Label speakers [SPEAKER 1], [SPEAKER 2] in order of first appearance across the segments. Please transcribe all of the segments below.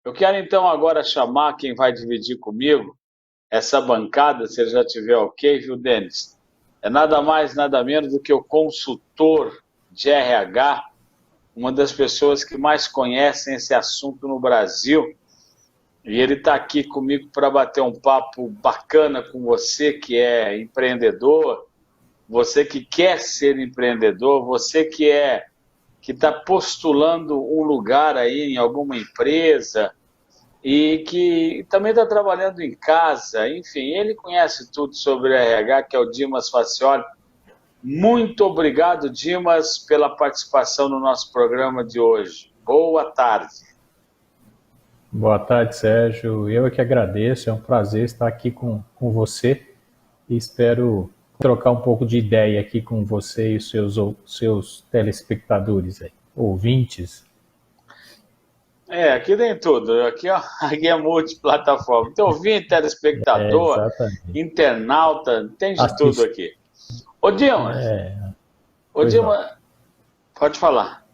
[SPEAKER 1] Eu quero então agora chamar quem vai dividir comigo essa bancada, se ele já tiver ok, viu, Denis? É nada mais, nada menos do que o consultor de RH, uma das pessoas que mais conhecem esse assunto no Brasil. E ele está aqui comigo para bater um papo bacana com você que é empreendedor, você que quer ser empreendedor, você que está postulando um lugar aí em alguma empresa e que também está trabalhando em casa. Enfim, ele conhece tudo sobre RH, que é o Dimas Facioli. Muito obrigado, Dimas, pela participação no nosso programa de hoje. Boa tarde.
[SPEAKER 2] Boa tarde, Sérgio. Eu é que agradeço, é um prazer estar aqui com você e espero trocar um pouco de ideia aqui com você e os seus telespectadores aí, ouvintes.
[SPEAKER 1] Aqui tem tudo. Aqui é multiplataforma. Tem ouvinte, telespectador,
[SPEAKER 2] Exatamente.
[SPEAKER 1] internauta, tem de tudo
[SPEAKER 2] Assist...
[SPEAKER 1] aqui. Ô Dimas, ô
[SPEAKER 2] Pois não.
[SPEAKER 1] Dimas, pode falar.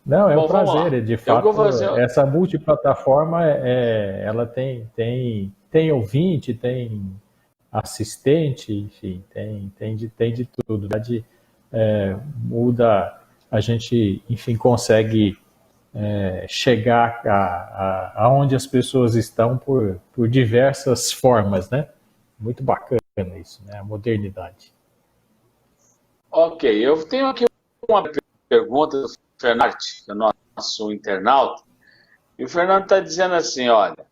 [SPEAKER 2] Não, é um
[SPEAKER 1] Bom, vamos lá.
[SPEAKER 2] prazer, de
[SPEAKER 1] Eu vou
[SPEAKER 2] fato,
[SPEAKER 1] fazer.
[SPEAKER 2] essa multiplataforma, ela tem ouvinte, tem assistente, enfim, tem de tudo. Na verdade, muda, a gente, enfim, consegue chegar aonde as pessoas estão por diversas formas, né? Muito bacana isso, né? A modernidade.
[SPEAKER 1] Ok, eu tenho aqui uma pergunta do Fernando, que é o nosso internauta, e o Fernando está dizendo assim, olha,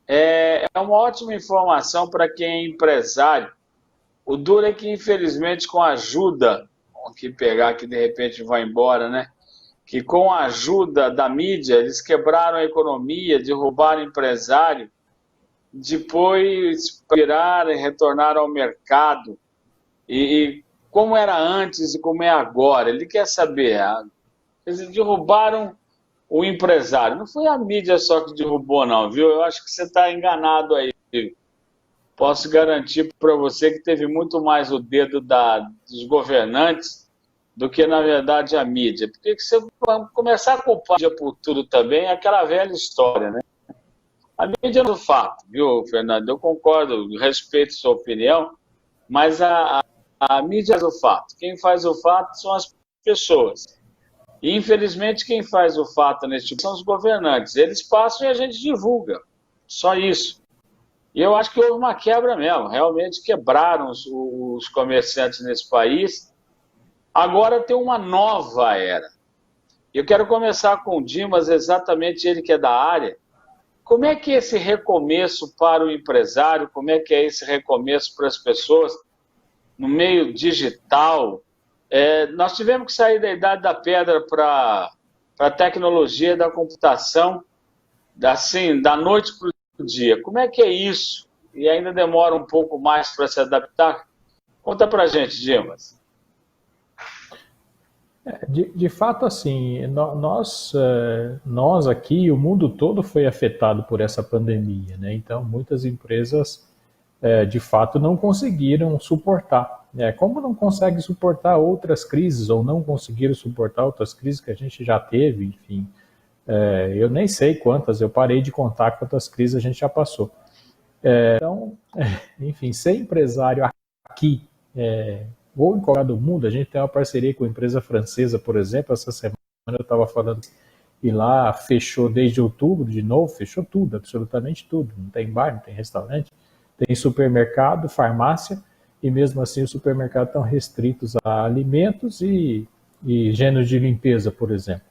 [SPEAKER 1] é uma ótima informação para quem é empresário. O duro é que, infelizmente, com a ajuda, vamos aqui pegar que de repente vai embora, né? Que com a ajuda da mídia, eles quebraram a economia, derrubaram o empresário, depois viraram e retornaram ao mercado. E como era antes e como é agora? Ele quer saber. Eles derrubaram o empresário. Não foi a mídia só que derrubou, não, viu? Eu acho que você está enganado aí. Posso garantir para você que teve muito mais o dedo dos governantes do que, na verdade, a mídia. Porque que você vai começar a culpar a mídia por tudo também é aquela velha história, né? A mídia é do fato, viu, Fernando? Eu concordo, respeito sua opinião, mas a mídia é do fato. Quem faz o fato são as pessoas. E, infelizmente, quem faz o fato nesse tipo são os governantes. Eles passam e a gente divulga. Só isso. E eu acho que houve uma quebra mesmo. Realmente quebraram os comerciantes nesse país. Agora tem uma nova era. Eu quero começar com o Dimas, exatamente ele que é da área. Como é que é esse recomeço para o empresário? Como é que é esse recomeço para as pessoas no meio digital? Nós tivemos que sair da idade da pedra para a tecnologia da computação, assim, da noite para o dia. Como é que é isso? E ainda demora um pouco mais para se adaptar? Conta para a gente, Dimas.
[SPEAKER 2] De fato, assim, nós aqui, o mundo todo foi afetado por essa pandemia, né? Então, muitas empresas, de fato, não conseguiram suportar. Como não consegue suportar outras crises, ou não conseguiram suportar outras crises que a gente já teve, enfim, eu nem sei quantas, eu parei de contar quantas crises a gente já passou. Então, enfim, ser empresário aqui, ou em qualquer lugar do mundo, a gente tem uma parceria com a empresa francesa, por exemplo, essa semana eu estava falando, e lá fechou desde outubro, de novo, fechou tudo, absolutamente tudo, não tem bar, não tem restaurante, tem supermercado, farmácia, e mesmo assim os supermercados estão restritos a alimentos e gêneros de limpeza, por exemplo.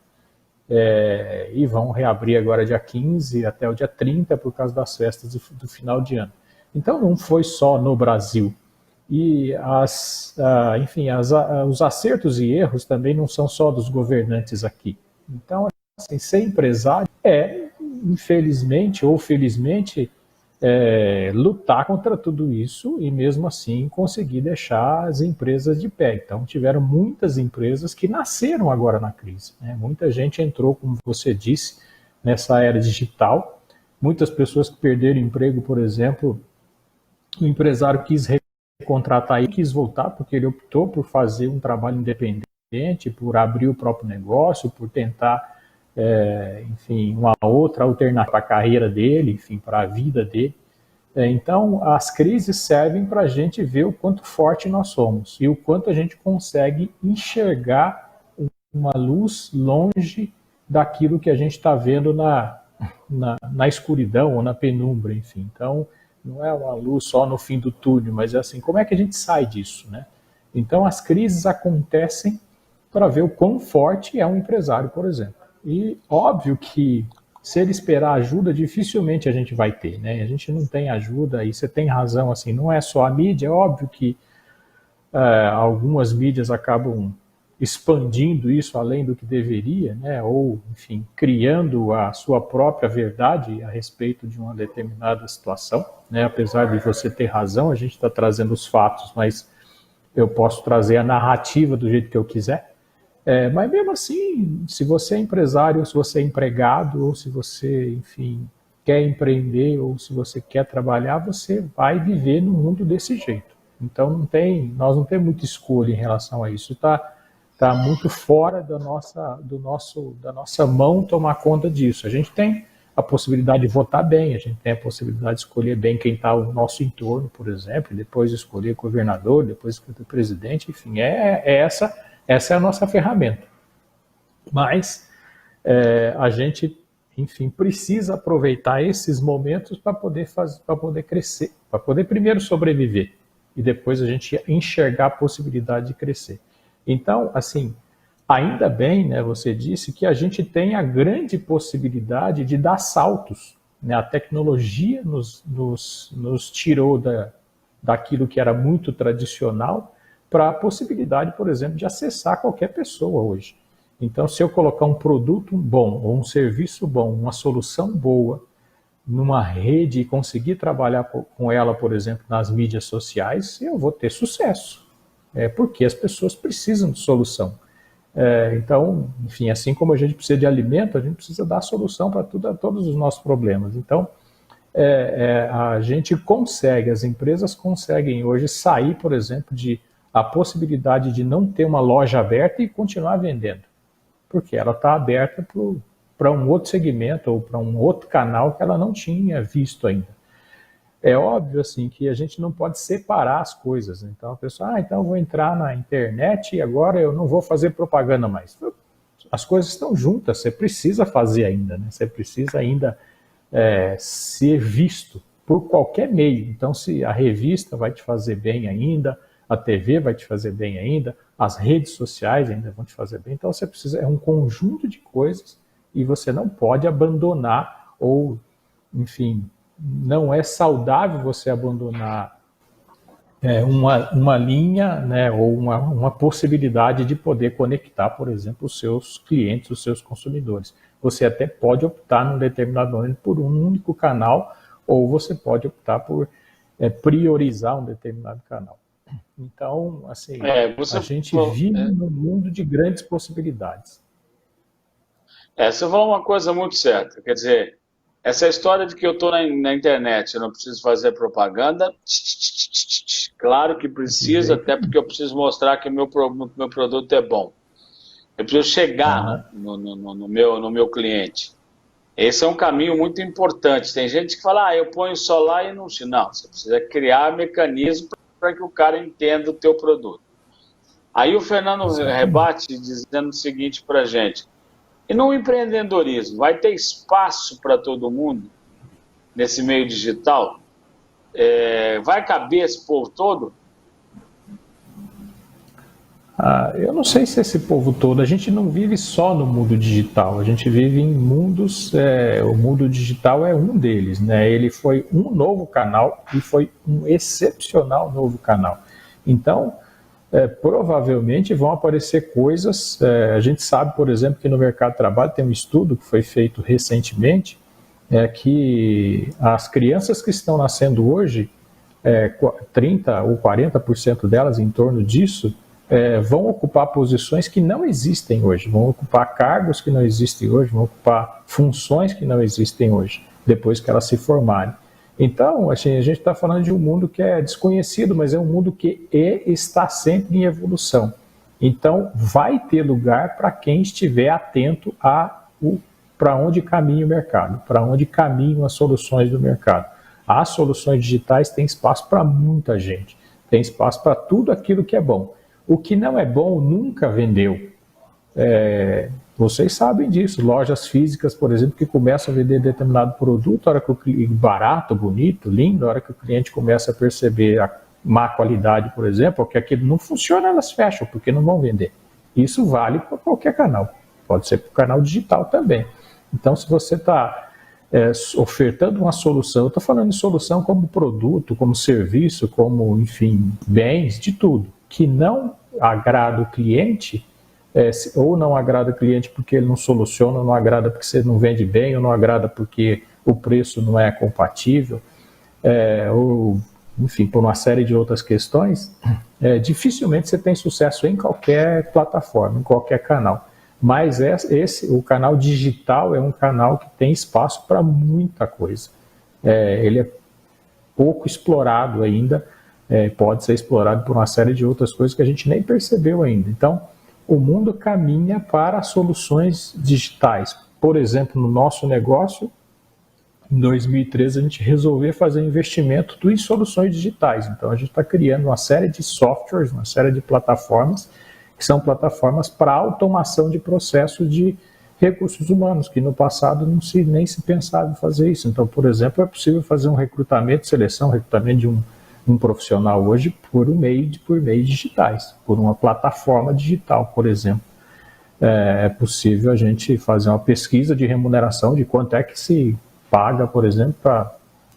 [SPEAKER 2] E vão reabrir agora dia 15 até o dia 30 por causa das festas do final de ano. Então não foi só no Brasil. E enfim, os acertos e erros também não são só dos governantes aqui. Então, assim, ser empresário infelizmente ou felizmente, lutar contra tudo isso e mesmo assim conseguir deixar as empresas de pé. Então tiveram muitas empresas que nasceram agora na crise, né? Muita gente entrou, como você disse, nessa era digital, muitas pessoas que perderam emprego, por exemplo, o empresário quis recontratar e quis voltar porque ele optou por fazer um trabalho independente, por abrir o próprio negócio, por tentar enfim, uma outra alternativa para a carreira dele, enfim, para a vida dele. Então, as crises servem para a gente ver o quanto forte nós somos e o quanto a gente consegue enxergar uma luz longe daquilo que a gente está vendo na escuridão ou na penumbra, enfim. Então, não é uma luz só no fim do túnel, mas é assim, como é que a gente sai disso, né? Então, as crises acontecem para ver o quão forte é um empresário, por exemplo. E óbvio que se ele esperar ajuda, dificilmente a gente vai ter, né? A gente não tem ajuda, e você tem razão, assim, não é só a mídia, é óbvio que algumas mídias acabam expandindo isso além do que deveria, né? Ou, enfim, criando a sua própria verdade a respeito de uma determinada situação, né? Apesar de você ter razão, a gente está trazendo os fatos, mas eu posso trazer a narrativa do jeito que eu quiser. Mas mesmo assim, se você é empresário, ou se você é empregado, ou se você, enfim, quer empreender, ou se você quer trabalhar, você vai viver no mundo desse jeito. Então nós não temos muita escolha em relação a isso. Está muito fora da nossa mão tomar conta disso. A gente tem a possibilidade de votar bem, a gente tem a possibilidade de escolher bem quem está ao nosso entorno, por exemplo, depois escolher governador, depois escolher presidente, enfim, essa é a nossa ferramenta. Mas a gente, enfim, precisa aproveitar esses momentos para poder crescer, para poder primeiro sobreviver e depois a gente enxergar a possibilidade de crescer. Então, assim, ainda bem, né, você disse que a gente tem a grande possibilidade de dar saltos, né? A tecnologia nos tirou daquilo que era muito tradicional para a possibilidade, por exemplo, de acessar qualquer pessoa hoje. Então, se eu colocar um produto bom, ou um serviço bom, uma solução boa, numa rede e conseguir trabalhar com ela, por exemplo, nas mídias sociais, eu vou ter sucesso. Porque as pessoas precisam de solução. Então, enfim, assim como a gente precisa de alimento, a gente precisa dar solução para todos os nossos problemas. Então, a gente consegue, as empresas conseguem hoje sair, por exemplo, a possibilidade de não ter uma loja aberta e continuar vendendo, porque ela está aberta para um outro segmento ou para um outro canal que ela não tinha visto ainda. É óbvio assim que a gente não pode separar as coisas. Então a pessoa, então eu vou entrar na internet e agora eu não vou fazer propaganda mais. As coisas estão juntas, você precisa fazer ainda, né? Você precisa ainda ser visto por qualquer meio. Então se a revista vai te fazer bem ainda, a TV vai te fazer bem ainda, as redes sociais ainda vão te fazer bem. Então você precisa, é um conjunto de coisas e você não pode abandonar ou, enfim, não é saudável você abandonar uma linha, né, ou uma possibilidade de poder conectar, por exemplo, os seus clientes, os seus consumidores. Você até pode optar num determinado momento por um único canal, ou você pode optar por priorizar um determinado canal. Então, assim, a gente vive num mundo de grandes possibilidades.
[SPEAKER 1] Você falou uma coisa muito certa, quer dizer, essa história de que eu estou na internet, eu não preciso fazer propaganda, claro que preciso, até porque eu preciso mostrar que o meu produto é bom. Eu preciso chegar no meu cliente. Esse é um caminho muito importante. Tem gente que fala, eu ponho só lá e não... Não, você precisa criar mecanismo para que o cara entenda o teu produto. Aí o Fernando rebate dizendo o seguinte para a gente, e no empreendedorismo, vai ter espaço para todo mundo nesse meio digital? Vai caber esse povo todo?
[SPEAKER 2] Eu não sei se esse povo todo, a gente não vive só no mundo digital, a gente vive em mundos, o mundo digital é um deles, né? Ele foi um novo canal e foi um excepcional novo canal. Então, provavelmente vão aparecer coisas, a gente sabe, por exemplo, que no mercado de trabalho tem um estudo que foi feito recentemente, que as crianças que estão nascendo hoje, 30% ou 40% delas em torno disso, vão ocupar posições que não existem hoje, vão ocupar cargos que não existem hoje, vão ocupar funções que não existem hoje, depois que elas se formarem. Então, assim, a gente está falando de um mundo que é desconhecido, mas é um mundo que está sempre em evolução. Então, vai ter lugar para quem estiver atento a para onde caminha o mercado, para onde caminham as soluções do mercado. As soluções digitais têm espaço para muita gente, tem espaço para tudo aquilo que é bom. O que não é bom nunca vendeu. Vocês sabem disso, lojas físicas, por exemplo, que começam a vender determinado produto, a hora que o cliente, barato, bonito, lindo, a hora que o cliente começa a perceber a má qualidade, por exemplo, ou que aquilo não funciona, elas fecham, porque não vão vender. Isso vale para qualquer canal, pode ser para o canal digital também. Então, se você está ofertando uma solução, eu estou falando de solução como produto, como serviço, como, enfim, bens, de tudo, que não agrada o cliente, ou não agrada o cliente porque ele não soluciona, ou não agrada porque você não vende bem, ou não agrada porque o preço não é compatível, ou, enfim, por uma série de outras questões, dificilmente você tem sucesso em qualquer plataforma, em qualquer canal. Mas o canal digital é um canal que tem espaço para muita coisa. Ele é pouco explorado ainda, pode ser explorado por uma série de outras coisas que a gente nem percebeu ainda. Então, o mundo caminha para soluções digitais. Por exemplo, no nosso negócio, em 2013, a gente resolveu fazer investimento em soluções digitais. Então, a gente está criando uma série de softwares, uma série de plataformas, que são plataformas para automação de processos de recursos humanos, que no passado nem se pensava em fazer isso. Então, por exemplo, é possível fazer um recrutamento, seleção, recrutamento de um profissional hoje por meios digitais, por uma plataforma digital, por exemplo. É possível a gente fazer uma pesquisa de remuneração de quanto é que se paga, por exemplo,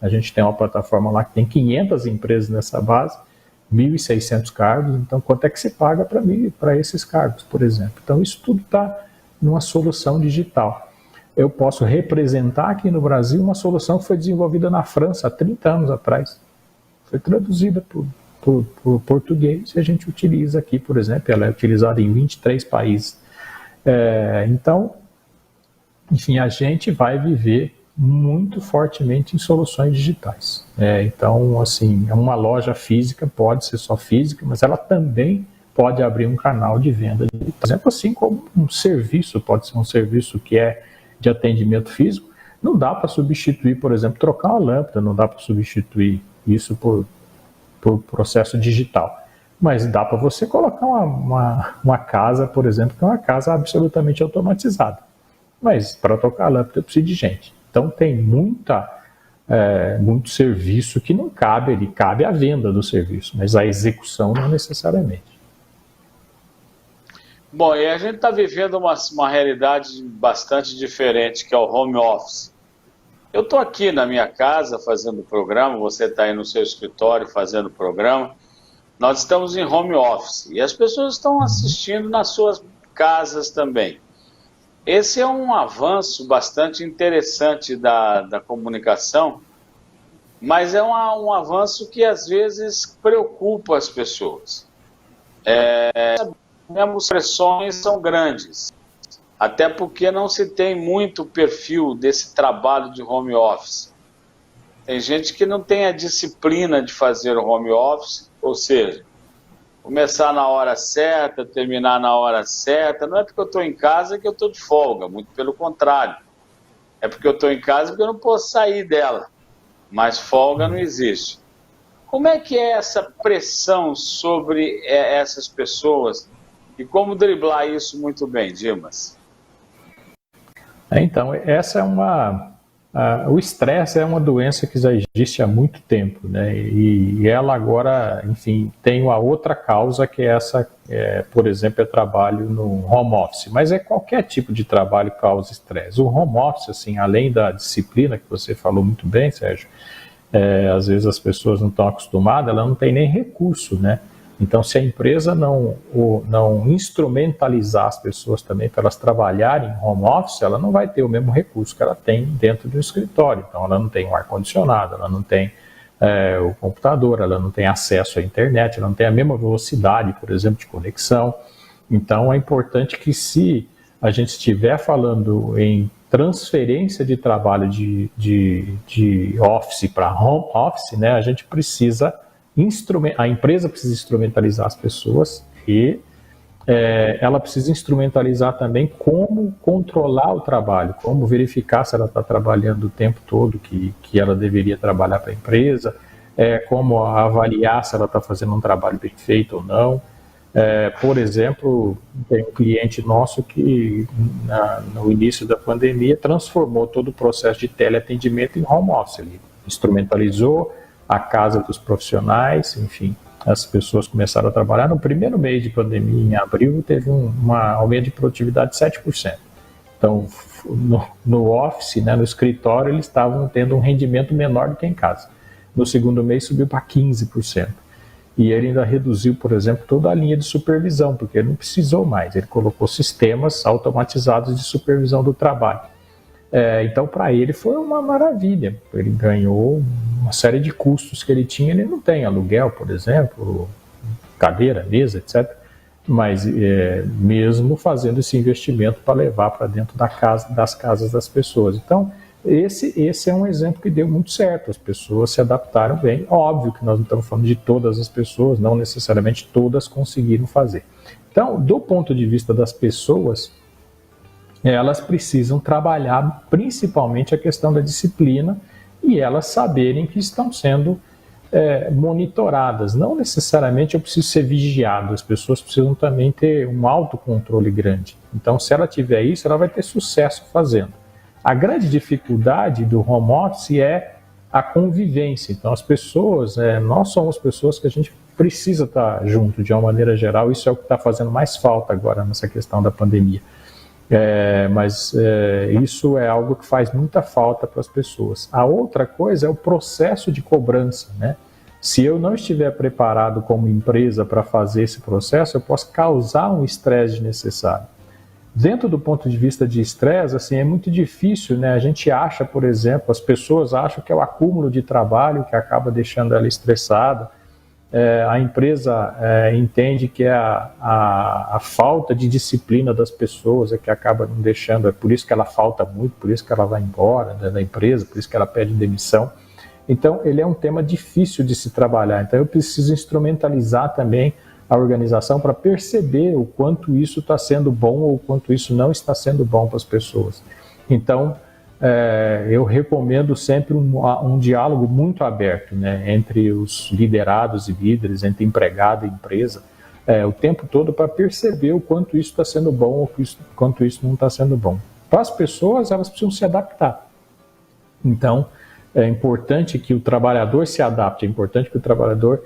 [SPEAKER 2] a gente tem uma plataforma lá que tem 500 empresas nessa base, 1.600 cargos, então quanto é que se paga para esses cargos, por exemplo. Então isso tudo está numa solução digital. Eu posso representar aqui no Brasil uma solução que foi desenvolvida na França há 30 anos atrás. Foi traduzida por português e a gente utiliza aqui, por exemplo, ela é utilizada em 23 países. Então, enfim, a gente vai viver muito fortemente em soluções digitais. Então, assim, uma loja física pode ser só física, mas ela também pode abrir um canal de venda digital. Por exemplo, assim como um serviço, pode ser um serviço que é de atendimento físico, não dá para substituir, por exemplo, trocar uma lâmpada, não dá para substituir isso por processo digital. Mas dá para você colocar uma casa, por exemplo, que é uma casa absolutamente automatizada. Mas para trocar a lâmpada eu preciso de gente. Então tem muito serviço que não cabe, ele cabe à venda do serviço, mas a execução não necessariamente.
[SPEAKER 1] Bom, e a gente está vivendo uma realidade bastante diferente, que é o home office. Eu estou aqui na minha casa fazendo o programa, você está aí no seu escritório fazendo o programa. Nós estamos em home office e as pessoas estão assistindo nas suas casas também. Esse é um avanço bastante interessante da comunicação, mas é um avanço que às vezes preocupa as pessoas. As pressões são grandes, até porque não se tem muito perfil desse trabalho de home office. Tem gente que não tem a disciplina de fazer o home office, ou seja, começar na hora certa, terminar na hora certa. Não é porque eu estou em casa que eu estou de folga, muito pelo contrário. É porque eu estou em casa porque eu não posso sair dela, mas folga não existe. Como é que é essa pressão sobre essas pessoas e como driblar isso muito bem, Dimas?
[SPEAKER 2] Então, essa é o estresse é uma doença que já existe há muito tempo, né? E ela agora, enfim, tem uma outra causa que é essa, por exemplo, trabalho no home office. Mas qualquer tipo de trabalho causa estresse. O home office, assim, além da disciplina que você falou muito bem, Sérgio, às vezes as pessoas não estão acostumadas, ela não tem nem recurso, né? Então, se a empresa não instrumentalizar as pessoas também para elas trabalharem em home office, ela não vai ter o mesmo recurso que ela tem dentro do escritório. Então, ela não tem o ar-condicionado, ela não tem o computador, ela não tem acesso à internet, ela não tem a mesma velocidade, por exemplo, de conexão. Então, é importante que, se a gente estiver falando em transferência de trabalho de office para home office, né, a empresa precisa instrumentalizar as pessoas e ela precisa instrumentalizar também como controlar o trabalho, como verificar se ela está trabalhando o tempo todo que ela deveria trabalhar para a empresa, como avaliar se ela está fazendo um trabalho bem feito ou não. Por exemplo, tem um cliente nosso que no início da pandemia transformou todo o processo de teleatendimento em home office. Ele instrumentalizou a casa dos profissionais, enfim. As pessoas começaram a trabalhar. No primeiro mês de pandemia, em abril, teve um aumento de produtividade de 7%. Então, no office, né, no escritório, eles estavam tendo um rendimento menor do que em casa. No segundo mês, subiu para 15%. E ele ainda reduziu, por exemplo, toda a linha de supervisão, porque ele não precisou mais. Ele colocou sistemas automatizados de supervisão do trabalho. Então, para ele foi uma maravilha. Ele ganhou uma série de custos que ele tinha. Ele não tem aluguel, por exemplo, cadeira, mesa, etc. Mas mesmo fazendo esse investimento para levar para dentro das casas das pessoas. Então, esse é um exemplo que deu muito certo. As pessoas se adaptaram bem. Óbvio que nós não estamos falando de todas as pessoas, não necessariamente todas conseguiram fazer. Então, do ponto de vista das pessoas, elas precisam trabalhar principalmente a questão da disciplina e elas saberem que estão sendo monitoradas. Não necessariamente eu preciso ser vigiado, as pessoas precisam também ter um autocontrole grande. Então, se ela tiver isso, ela vai ter sucesso fazendo. A grande dificuldade do home office é a convivência. Então, as pessoas, nós somos pessoas que a gente precisa estar junto de uma maneira geral. Isso é o que está fazendo mais falta agora nessa questão da pandemia. Mas isso é algo que faz muita falta para as pessoas. A outra coisa é o processo de cobrança, né? Se eu não estiver preparado como empresa para fazer esse processo, eu posso causar um estresse desnecessário. Dentro do ponto de vista de estresse, assim, é muito difícil, né? A gente acha, por exemplo, as pessoas acham que é o acúmulo de trabalho que acaba deixando ela estressada. A empresa entende que é a falta de disciplina das pessoas que acaba não deixando, é por isso que ela falta muito, por isso que ela vai embora da empresa, por isso que ela pede demissão. Então, ele é um tema difícil de se trabalhar. Então, eu preciso instrumentalizar também a organização para perceber o quanto isso está sendo bom ou o quanto isso não está sendo bom para as pessoas. Então, eu recomendo sempre um diálogo muito aberto, né, entre os liderados e líderes, entre empregado e empresa, o tempo todo para perceber o quanto isso está sendo bom ou o quanto isso não está sendo bom. Para as pessoas, elas precisam se adaptar. Então, é importante que o trabalhador se adapte, é importante que o trabalhador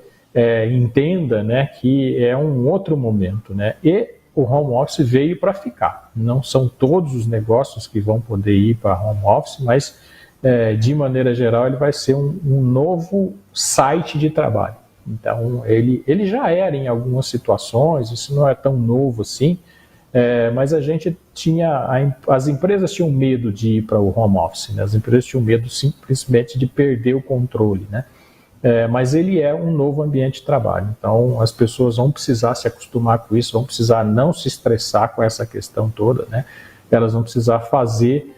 [SPEAKER 2] entenda, né, que é um outro momento, né, e o home office veio para ficar. Não são todos os negócios que vão poder ir para home office, mas de maneira geral ele vai ser um novo site de trabalho. Então ele já era em algumas situações, isso não é tão novo assim, mas a gente as empresas tinham medo de ir para o home office, né? As empresas tinham medo simplesmente de perder o controle, né? Mas ele é um novo ambiente de trabalho. Então, as pessoas vão precisar se acostumar com isso, vão precisar não se estressar com essa questão toda, né? Elas vão precisar fazer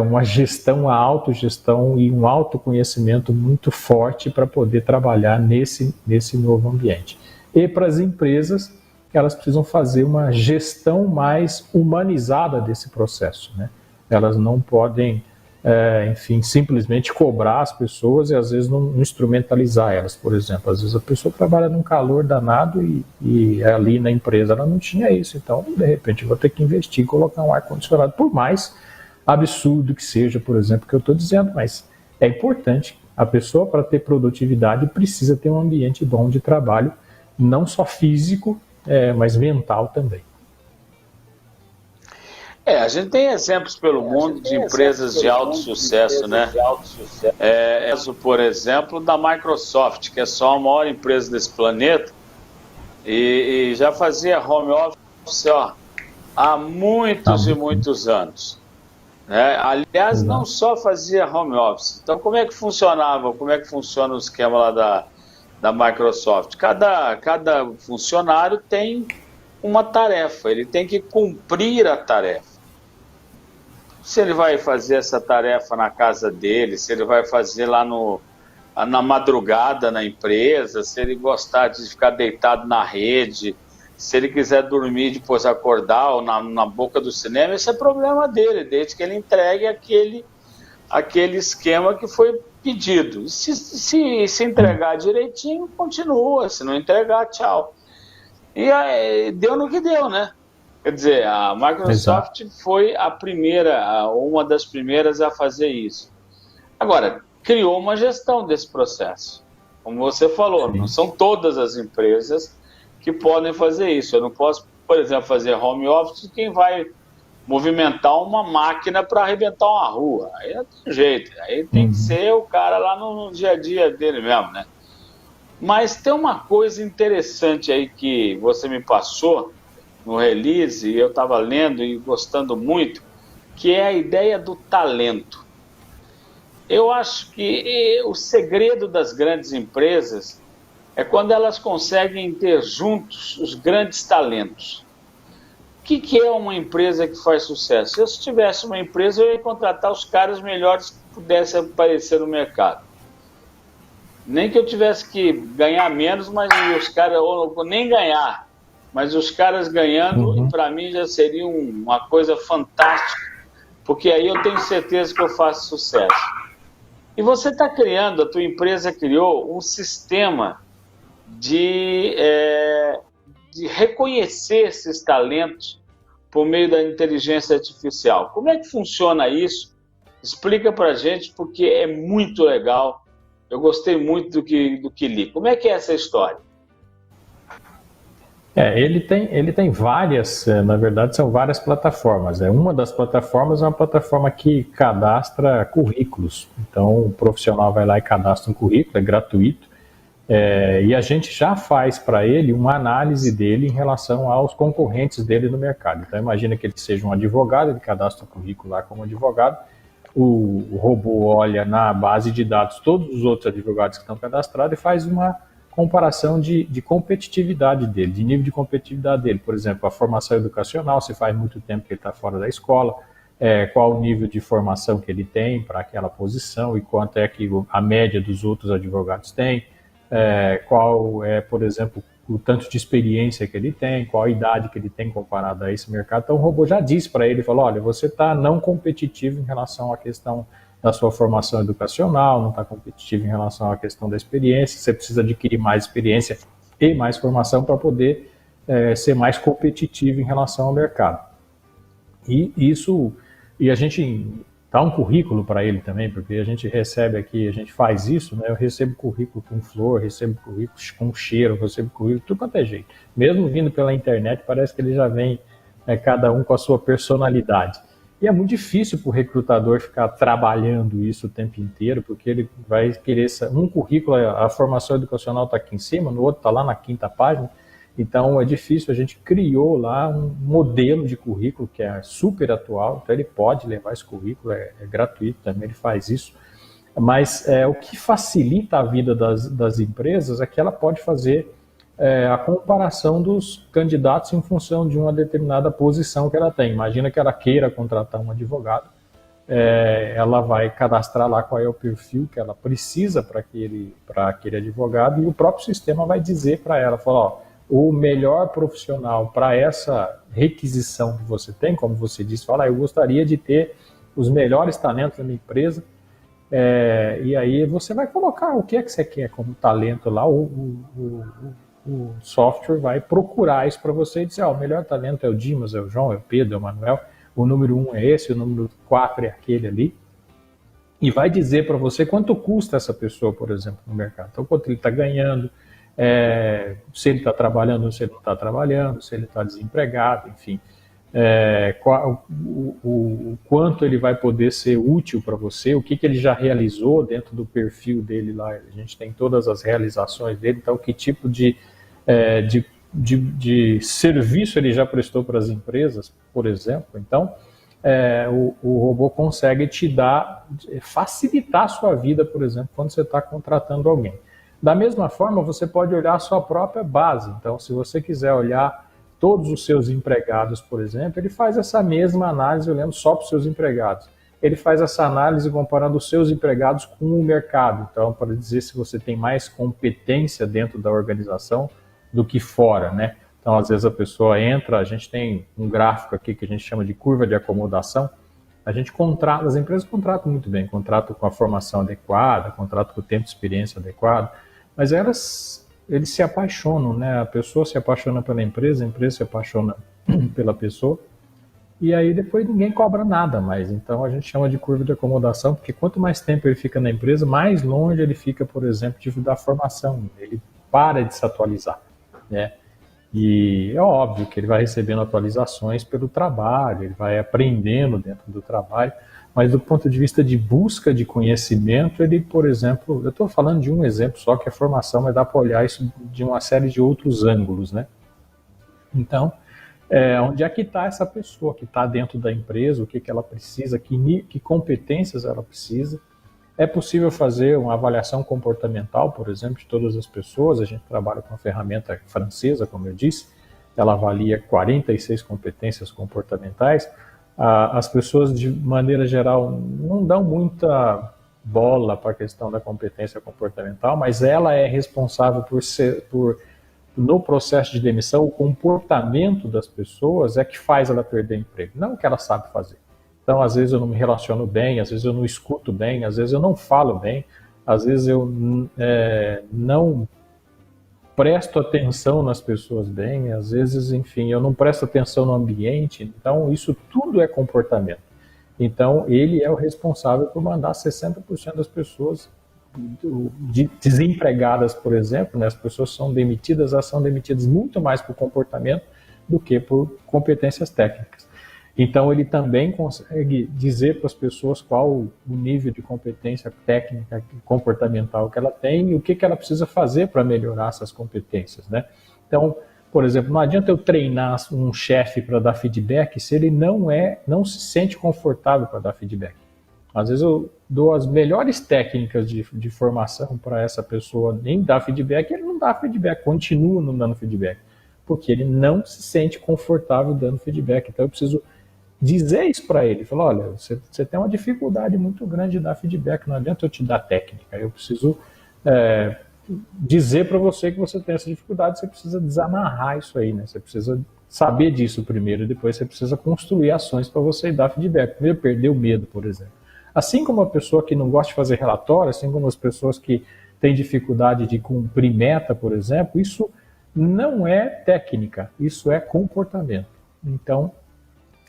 [SPEAKER 2] uma gestão, uma autogestão e um autoconhecimento muito forte para poder trabalhar nesse novo ambiente. E para as empresas, elas precisam fazer uma gestão mais humanizada desse processo, né? Elas não podem simplesmente cobrar as pessoas e às vezes não instrumentalizar elas, por exemplo. Às vezes a pessoa trabalha num calor danado e ali na empresa ela não tinha isso, então de repente eu vou ter que investir em colocar um ar-condicionado, por mais absurdo que seja, por exemplo, que eu estou dizendo, mas é importante. A pessoa, para ter produtividade, precisa ter um ambiente bom de trabalho, não só físico, mas mental também.
[SPEAKER 1] A gente tem exemplos pelo mundo de empresas de alto sucesso, né? Por exemplo, da Microsoft, que é só a maior empresa desse planeta e já fazia home office há muitos e muitos anos. Aliás, não só fazia home office. Então, como é que funcionava? Como é que funciona o esquema lá da Microsoft? Cada funcionário tem uma tarefa, ele tem que cumprir a tarefa. Se ele vai fazer essa tarefa na casa dele, se ele vai fazer lá na madrugada na empresa, se ele gostar de ficar deitado na rede, se ele quiser dormir e depois acordar ou na boca do cinema, esse é problema dele, desde que ele entregue aquele esquema que foi pedido. Se entregar direitinho, continua. Se não entregar, tchau. E aí, deu no que deu, né? Quer dizer, a Microsoft foi uma das primeiras a fazer isso. Agora, criou uma gestão desse processo. Como você falou, não são todas as empresas que podem fazer isso. Eu não posso, por exemplo, fazer home office quem vai movimentar uma máquina para arrebentar uma rua. Aí não tem jeito. Aí tem que ser o cara lá no dia a dia dele mesmo, né? Mas tem uma coisa interessante aí que você me passou no release, e eu estava lendo e gostando muito, que é a ideia do talento. Eu acho que o segredo das grandes empresas é quando elas conseguem ter juntos os grandes talentos. O que é uma empresa que faz sucesso? Se eu tivesse uma empresa, eu ia contratar os caras melhores que pudessem aparecer no mercado. Nem que eu tivesse que ganhar menos, mas os caras, ou nem ganhar, mas os caras ganhando, para mim já seria uma coisa fantástica, porque aí eu tenho certeza que eu faço sucesso. E você está criando, a tua empresa criou um sistema de reconhecer esses talentos por meio da inteligência artificial. Como é que funciona isso? Explica para a gente, porque é muito legal. Eu gostei muito do que li. Como é que é essa história?
[SPEAKER 2] Ele tem várias, na verdade são várias plataformas. Uma das plataformas é uma plataforma que cadastra currículos. Então o profissional vai lá e cadastra um currículo, é gratuito, e a gente já faz para ele uma análise dele em relação aos concorrentes dele no mercado. Então imagina que ele seja um advogado, ele cadastra o currículo lá como advogado, o robô olha na base de dados todos os outros advogados que estão cadastrados e faz uma comparação de competitividade dele, de nível de competitividade dele. Por exemplo, a formação educacional, se faz muito tempo que ele está fora da escola, qual o nível de formação que ele tem para aquela posição e quanto é que a média dos outros advogados tem, qual é, por exemplo, o tanto de experiência que ele tem, qual a idade que ele tem comparado a esse mercado. Então o robô já disse para ele, falou, olha, você está não competitivo em relação à questão da sua formação educacional, não está competitivo em relação à questão da experiência, você precisa adquirir mais experiência e mais formação para poder ser mais competitivo em relação ao mercado. E a gente dá um currículo para ele também, porque a gente recebe aqui, a gente faz isso, né? Eu recebo currículo com flor, recebo currículo com cheiro, recebo currículo, tudo quanto é jeito. Mesmo vindo pela internet, parece que ele já vem cada um com a sua personalidade. E é muito difícil para o recrutador ficar trabalhando isso o tempo inteiro, porque ele vai querer... Um currículo, a formação educacional está aqui em cima, no outro está lá na 5ª página. Então é difícil, a gente criou lá um modelo de currículo que é super atual, então ele pode levar esse currículo, é gratuito também, ele faz isso. Mas o que facilita a vida das empresas é que ela pode fazer a comparação dos candidatos em função de uma determinada posição que ela tem. Imagina que ela queira contratar um advogado, ela vai cadastrar lá qual é o perfil que ela precisa para aquele advogado, e o próprio sistema vai dizer para ela, ó, o melhor profissional para essa requisição que você tem, como você disse, fala, eu gostaria de ter os melhores talentos da minha empresa, e aí você vai colocar o que é que você quer como talento lá, o software vai procurar isso para você e dizer, o melhor talento é o Dimas, é o João, é o Pedro, é o Manuel, o número 1 é esse, o número 4 é aquele ali, e vai dizer para você quanto custa essa pessoa, por exemplo, no mercado. Então, quanto ele está ganhando, se ele está trabalhando ou se ele não está trabalhando, se ele está desempregado, enfim, o quanto ele vai poder ser útil para você, o que ele já realizou dentro do perfil dele lá, a gente tem todas as realizações dele, então que tipo de serviço ele já prestou para as empresas, por exemplo. Então o robô consegue facilitar a sua vida, por exemplo, quando você está contratando alguém. Da mesma forma, você pode olhar a sua própria base. Então, se você quiser olhar todos os seus empregados, por exemplo, ele faz essa mesma análise olhando só para os seus empregados. Ele faz essa análise comparando os seus empregados com o mercado. Então, para dizer se você tem mais competência dentro da organização do que fora, né? Então, às vezes a pessoa entra, a gente tem um gráfico aqui que a gente chama de curva de acomodação. A gente contrata, as empresas contratam muito bem, contratam com a formação adequada, contratam com o tempo de experiência adequado, mas eles se apaixonam, né? A pessoa se apaixona pela empresa, a empresa se apaixona pela pessoa, e aí depois ninguém cobra nada mais. Então a gente chama de curva de acomodação, porque quanto mais tempo ele fica na empresa, mais longe ele fica, por exemplo, da formação, ele para de se atualizar, né? E é óbvio que ele vai recebendo atualizações pelo trabalho, ele vai aprendendo dentro do trabalho, mas do ponto de vista de busca de conhecimento, ele, por exemplo, eu estou falando de um exemplo só, que é a formação, mas dá para olhar isso de uma série de outros ângulos, né? Então, onde é que está essa pessoa que está dentro da empresa, o que ela precisa, que competências ela precisa. É possível fazer uma avaliação comportamental, por exemplo, de todas as pessoas. A gente trabalha com uma ferramenta francesa, como eu disse, ela avalia 46 competências comportamentais. As pessoas, de maneira geral, não dão muita bola para a questão da competência comportamental, mas ela é responsável no processo de demissão, o comportamento das pessoas é que faz ela perder emprego, não o que ela sabe fazer. Então, às vezes eu não me relaciono bem, às vezes eu não escuto bem, às vezes eu não falo bem, às vezes eu não presto atenção nas pessoas bem, às vezes, enfim, eu não presto atenção no ambiente. Então, isso tudo é comportamento. Então, ele é o responsável por mandar 60% das pessoas desempregadas, por exemplo, né? As pessoas são demitidas, elas são demitidas muito mais por comportamento do que por competências técnicas. Então, ele também consegue dizer para as pessoas qual o nível de competência técnica e comportamental que ela tem e o que ela precisa fazer para melhorar essas competências, né? Então, por exemplo, não adianta eu treinar um chefe para dar feedback se ele não se sente confortável para dar feedback. Às vezes eu dou as melhores técnicas de formação para essa pessoa nem dar feedback, ele não dá feedback, continua não dando feedback, porque ele não se sente confortável dando feedback. Então eu preciso dizer isso para ele, falar, olha, você tem uma dificuldade muito grande de dar feedback, não adianta eu te dar técnica, eu preciso dizer para você que você tem essa dificuldade, você precisa desamarrar isso aí, né? Você precisa saber disso primeiro, depois você precisa construir ações para você dar feedback. Primeiro, perder o medo, por exemplo. Assim como a pessoa que não gosta de fazer relatório, assim como as pessoas que têm dificuldade de cumprir meta, por exemplo, isso não é técnica, isso é comportamento. Então,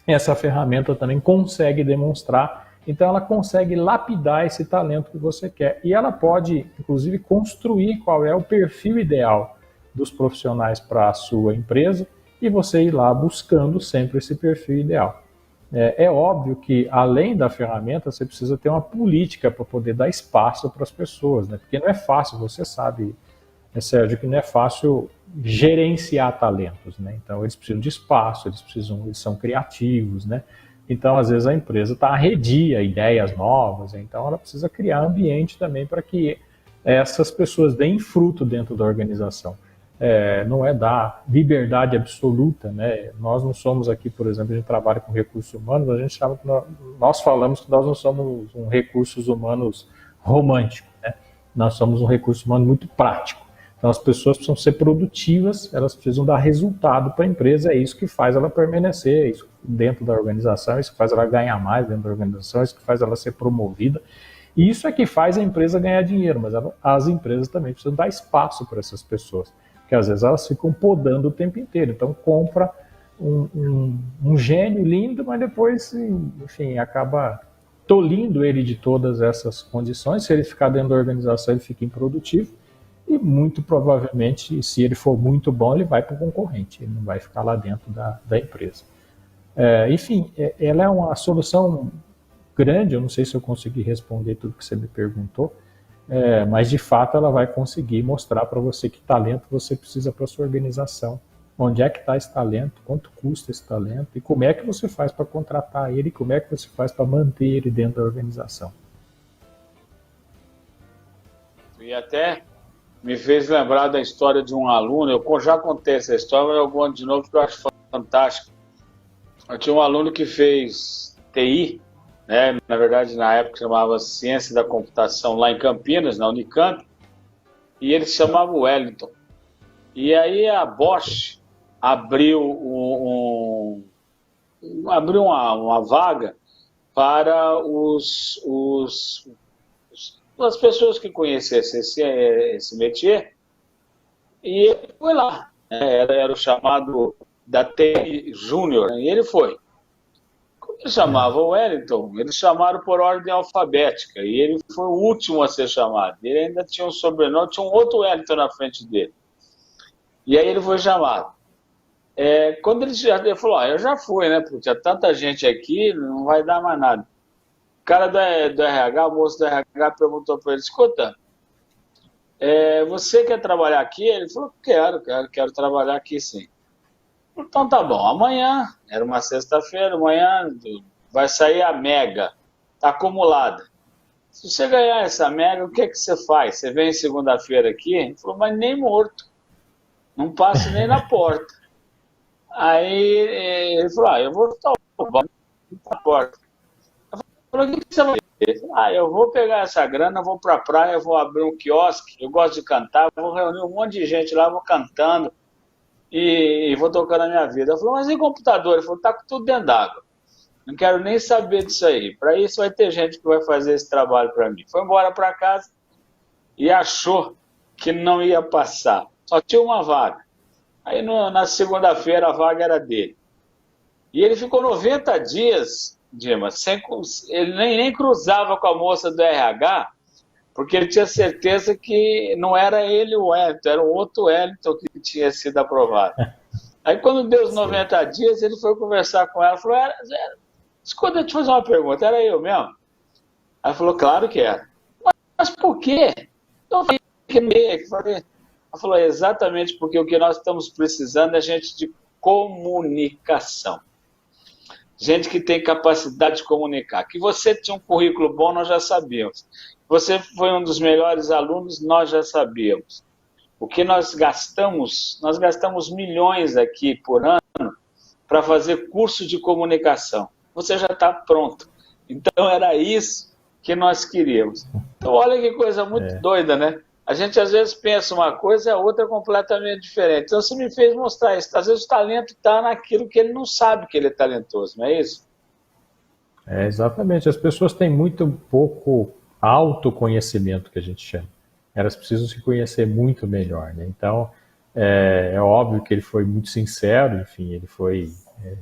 [SPEAKER 2] essa ferramenta também consegue demonstrar, então ela consegue lapidar esse talento que você quer. E ela pode, inclusive, construir qual é o perfil ideal dos profissionais para a sua empresa e você ir lá buscando sempre esse perfil ideal. É óbvio que, além da ferramenta, você precisa ter uma política para poder dar espaço para as pessoas, né? Porque não é fácil, você sabe, Sérgio, que não é fácil gerenciar talentos, né? Então eles precisam de espaço, eles são criativos, né? Então às vezes a empresa arredia ideias novas, então ela precisa criar ambiente também para que essas pessoas deem fruto dentro da organização. Não é dar liberdade absoluta, né? Nós não somos aqui, por exemplo, a gente trabalha com recursos humanos, a gente chama que nós falamos que nós não somos um recursos humanos romântico, né? Nós somos um recurso humano muito prático. Então as pessoas precisam ser produtivas, elas precisam dar resultado para a empresa, é isso que faz ela permanecer, é isso dentro da organização, é isso que faz ela ganhar mais dentro da organização, é isso que faz ela ser promovida. E isso é que faz a empresa ganhar dinheiro, mas as empresas também precisam dar espaço para essas pessoas, porque às vezes elas ficam podando o tempo inteiro. Então compra um gênio lindo, mas depois, enfim, acaba tolindo ele de todas essas condições. Se ele ficar dentro da organização, ele fica improdutivo. E muito provavelmente, se ele for muito bom, ele vai para o concorrente, ele não vai ficar lá dentro da empresa. Enfim, ela é uma solução grande, eu não sei se eu consegui responder tudo que você me perguntou, mas de fato ela vai conseguir mostrar para você que talento você precisa para a sua organização, onde é que está esse talento, quanto custa esse talento e como é que você faz para contratar ele, como é que você faz para manter ele dentro da organização.
[SPEAKER 1] E até me fez lembrar da história de um aluno, eu já contei essa história, mas eu conto de novo porque eu acho fantástico. Eu tinha um aluno que fez TI, né? Na verdade na época chamava Ciência da Computação lá em Campinas, na Unicamp, e ele se chamava Wellington. E aí a Bosch abriu, abriu uma vaga para as pessoas que conhecessem esse métier, e ele foi lá. Era o chamado da TI Júnior, e ele foi. Como ele chamava o Wellington, eles chamaram por ordem alfabética, e ele foi o último a ser chamado. Ele ainda tinha um sobrenome, tinha um outro Wellington na frente dele. E aí ele foi chamado. Quando ele falou, eu já fui, né? Porque tinha tanta gente aqui, não vai dar mais nada. O cara do RH, o moço do RH perguntou para ele, escuta, você quer trabalhar aqui? Ele falou, quero trabalhar aqui sim. Então tá bom, amanhã, era uma sexta-feira, amanhã vai sair a mega, tá acumulada. Se você ganhar essa mega, o que você faz? Você vem segunda-feira aqui? Ele falou, mas nem morto, não passo nem na porta. Aí ele falou, eu vou na porta. Eu falei, o que você vai fazer? Eu vou pegar essa grana, vou pra praia, vou abrir um quiosque, eu gosto de cantar, vou reunir um monte de gente lá, vou cantando e vou tocando a minha vida. Eu falei, mas e computador? Ele falou, tá com tudo dentro d'água. Não quero nem saber disso aí. Para isso vai ter gente que vai fazer esse trabalho para mim. Foi embora para casa e achou que não ia passar. Só tinha uma vaga. Aí na segunda-feira a vaga era dele. E ele ficou 90 dias, Dimas, ele nem cruzava com a moça do RH, porque ele tinha certeza que não era ele o Wellington, era um outro Wellington que tinha sido aprovado. Aí quando deu os 90 dias, ele foi conversar com ela, falou, escuta, eu te fazer uma pergunta, era eu mesmo? Ela falou, claro que era. Mas por quê? Eu falei, ela falou, exatamente porque o que nós estamos precisando é gente de comunicação. Gente que tem capacidade de comunicar. Que você tinha um currículo bom, nós já sabíamos. Você foi um dos melhores alunos, nós já sabíamos. O que nós gastamos milhões aqui por ano para fazer curso de comunicação. Você já está pronto. Então era isso que nós queríamos. Então olha que coisa muito doida, né? A gente às vezes pensa uma coisa e a outra é completamente diferente. Então você me fez mostrar isso. Às vezes o talento está naquilo que ele não sabe que ele é talentoso, não é isso?
[SPEAKER 2] Exatamente. As pessoas têm muito pouco autoconhecimento, que a gente chama. Elas precisam se conhecer muito melhor, né? Então, é óbvio que ele foi muito sincero, enfim, ele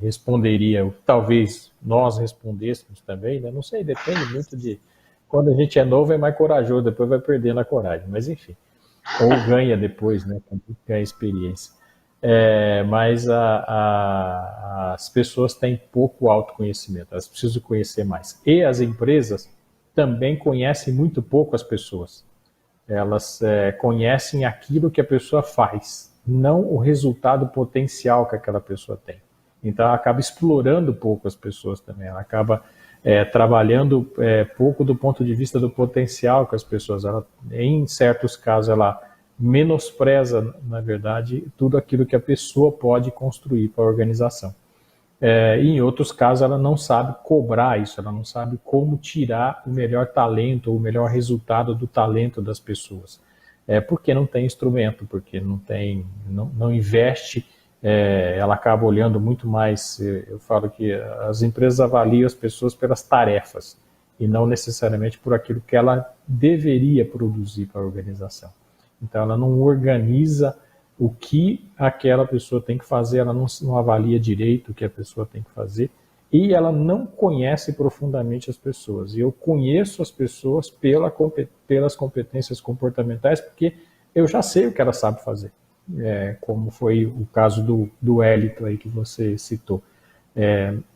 [SPEAKER 2] responderia o que talvez nós respondêssemos também, né? Não sei, depende muito de... Quando a gente é novo é mais corajoso, depois vai perdendo a coragem, mas enfim. Ou ganha depois, né? Ganha experiência. Mas as pessoas têm pouco autoconhecimento, elas precisam conhecer mais. E as empresas também conhecem muito pouco as pessoas. Elas conhecem aquilo que a pessoa faz, não o resultado potencial que aquela pessoa tem. Então ela acaba explorando pouco as pessoas também, ela acaba trabalhando pouco do ponto de vista do potencial que as pessoas, em certos casos, ela menospreza, na verdade, tudo aquilo que a pessoa pode construir para a organização. E em outros casos, ela não sabe cobrar isso, ela não sabe como tirar o melhor talento ou o melhor resultado do talento das pessoas. Porque não tem instrumento, porque não investe, ela acaba olhando muito mais. Eu falo que as empresas avaliam as pessoas pelas tarefas e não necessariamente por aquilo que ela deveria produzir para a organização. Então ela não organiza o que aquela pessoa tem que fazer, ela não avalia direito o que a pessoa tem que fazer e ela não conhece profundamente as pessoas. E eu conheço as pessoas pelas competências comportamentais porque eu já sei o que ela sabe fazer, como foi o caso do Wellington aí que você citou.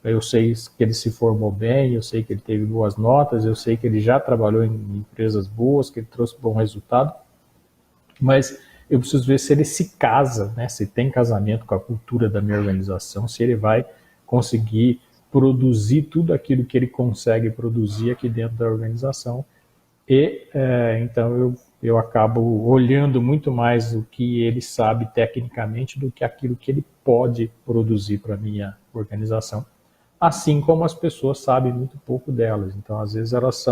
[SPEAKER 2] Eu sei que ele se formou bem, eu sei que ele teve boas notas, eu sei que ele já trabalhou em empresas boas, que ele trouxe bom resultado, mas eu preciso ver se ele se casa, né, se tem casamento com a cultura da minha organização, se ele vai conseguir produzir tudo aquilo que ele consegue produzir aqui dentro da organização. E então eu acabo olhando muito mais o que ele sabe tecnicamente do que aquilo que ele pode produzir para a minha organização. Assim como as pessoas sabem muito pouco delas. Então, às vezes, elas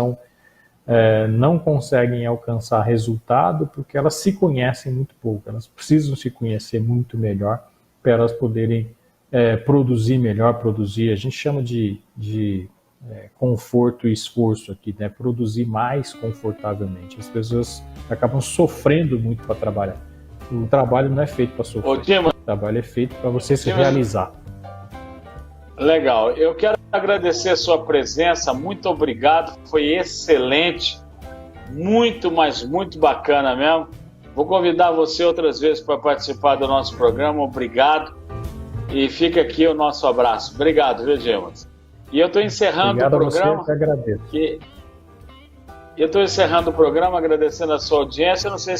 [SPEAKER 2] não conseguem alcançar resultado porque elas se conhecem muito pouco. Elas precisam se conhecer muito melhor para elas poderem produzir melhor, a gente chama de conforto e esforço aqui, né? Produzir mais confortavelmente. As pessoas acabam sofrendo muito para trabalhar. O trabalho não é feito para sofrer, o trabalho é feito para você se realizar.
[SPEAKER 1] Legal, eu quero agradecer a sua presença, muito obrigado, foi excelente, muito, mas muito bacana mesmo. Vou convidar você outras vezes para participar do nosso programa, obrigado, e fica aqui o nosso abraço. Obrigado, viu, Dimas? E eu estou encerrando o programa.
[SPEAKER 2] Obrigado a você, eu que agradeço.
[SPEAKER 1] Eu estou encerrando o programa agradecendo a sua audiência, não sei se